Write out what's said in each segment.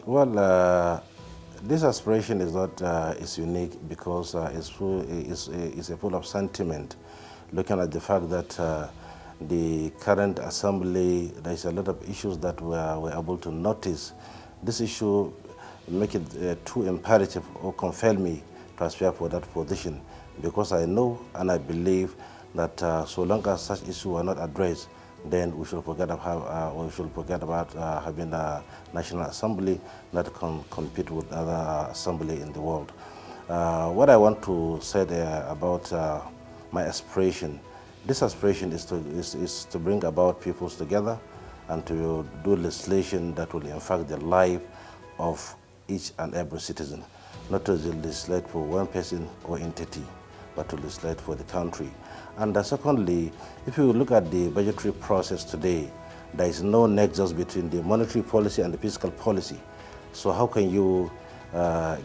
Well, this aspiration is not is unique because it's a full of sentiment. Looking at the fact that the current assembly, there is a lot of issues that we're able to notice. This issue make it too imperative or compel me to aspire for that position, because I know and I believe that so long as such issues are not addressed, then we should forget about having a national assembly that can compete with other assembly in the world. What I want to say there about my aspiration, this aspiration is to bring about peoples together and to do legislation that will impact the life of each and every citizen, not to legislate for one person or entity, but to legislate for the country. And secondly, if you look at the budgetary process today, there is no nexus between the monetary policy and the fiscal policy. So how can you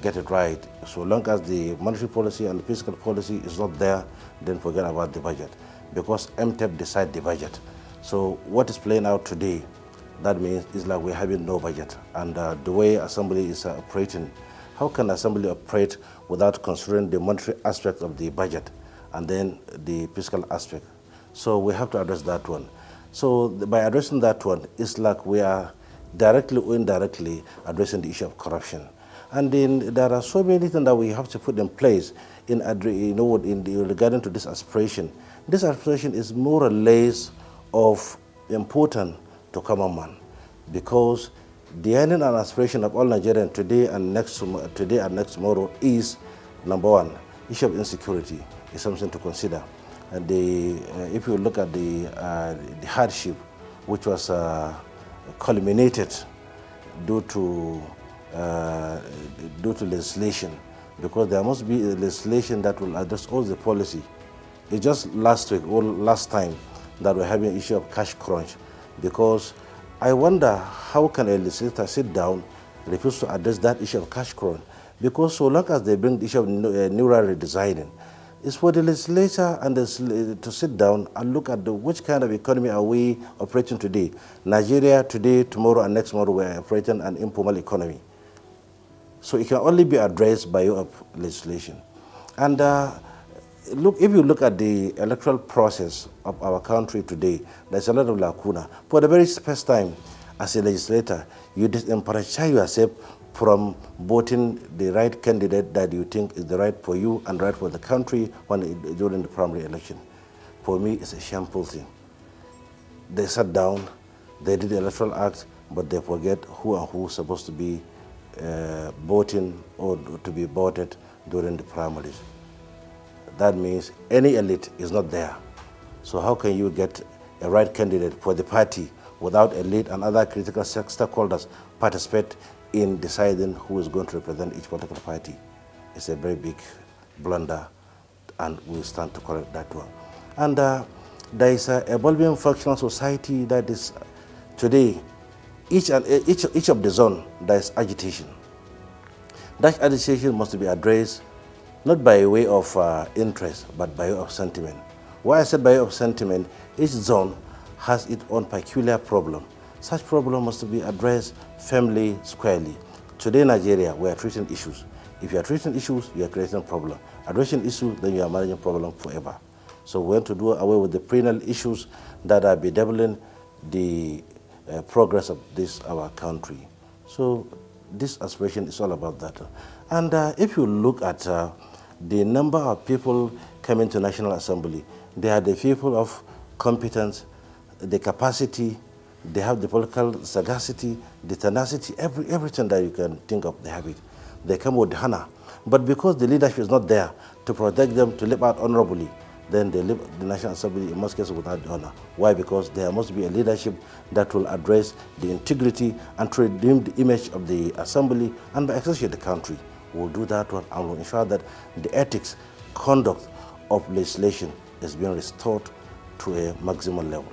get it right? So long as the monetary policy and the fiscal policy is not there, then forget about the budget, because MTEP decide the budget. So what is playing out today, that means it's like we're having no budget. And the way Assembly is operating, how can Assembly operate without considering the monetary aspect of the budget and then the fiscal aspect? So we have to address that one. So by addressing that one, it's like we are directly or indirectly addressing the issue of corruption. And then there are so many things that we have to put in place regarding to this aspiration. This aspiration is more or less of important to common man, because the ending and aspiration of all Nigerians today and next tomorrow is, number one, issue of insecurity is something to consider. And if you look at the hardship which was culminated due to legislation, because there must be a legislation that will address all the policy. It's just last week or last time that we're having an issue of cash crunch, because I wonder how can a legislator sit down, refuse to address that issue of cash crunch, because so long as they bring the issue of neural redesigning, it's for the legislature and to sit down and look at which kind of economy are we operating today. Nigeria today, tomorrow, and next tomorrow, we're operating an informal economy. So it can only be addressed by your legislation. And if you look at the electoral process of our country today, there's a lot of lacuna. For the very first time, as a legislator, you disenfranchise yourself from voting the right candidate that you think is the right for you and right for the country during the primary election. For me, it's a shameful thing. They sat down, they did the electoral act, but they forget who and who is supposed to be voting or to be voted during the primaries. That means any elite is not there. So how can you get a right candidate for the party without elite and other critical stakeholders participate in deciding who is going to represent each political party? It's a very big blunder, and we stand to correct that one. And there is an evolving functional society that is today, each of the zone, there is agitation. That agitation must be addressed not by way of interest, but by way of sentiment. Why I said by way of sentiment, each zone has its own peculiar problem. Such problem must be addressed firmly, squarely. Today in Nigeria, we are treating issues. If you are treating issues, you are creating a problem. Addressing issues, then you are managing problem forever. So we want to do away with the perennial issues that are bedeviling the progress of our country. So this aspiration is all about that. And if you look at the number of people coming to National Assembly, they are the people of competence, the capacity, they have the political sagacity, the tenacity, everything that you can think of, they have it. They come with honor. But because the leadership is not there to protect them, to live out honorably, then they leave the National Assembly in most cases without honor. Why? Because there must be a leadership that will address the integrity and to redeem the image of the Assembly, and by extension the country. We'll do that one and will ensure that the ethics, conduct of legislation is being restored to a maximum level.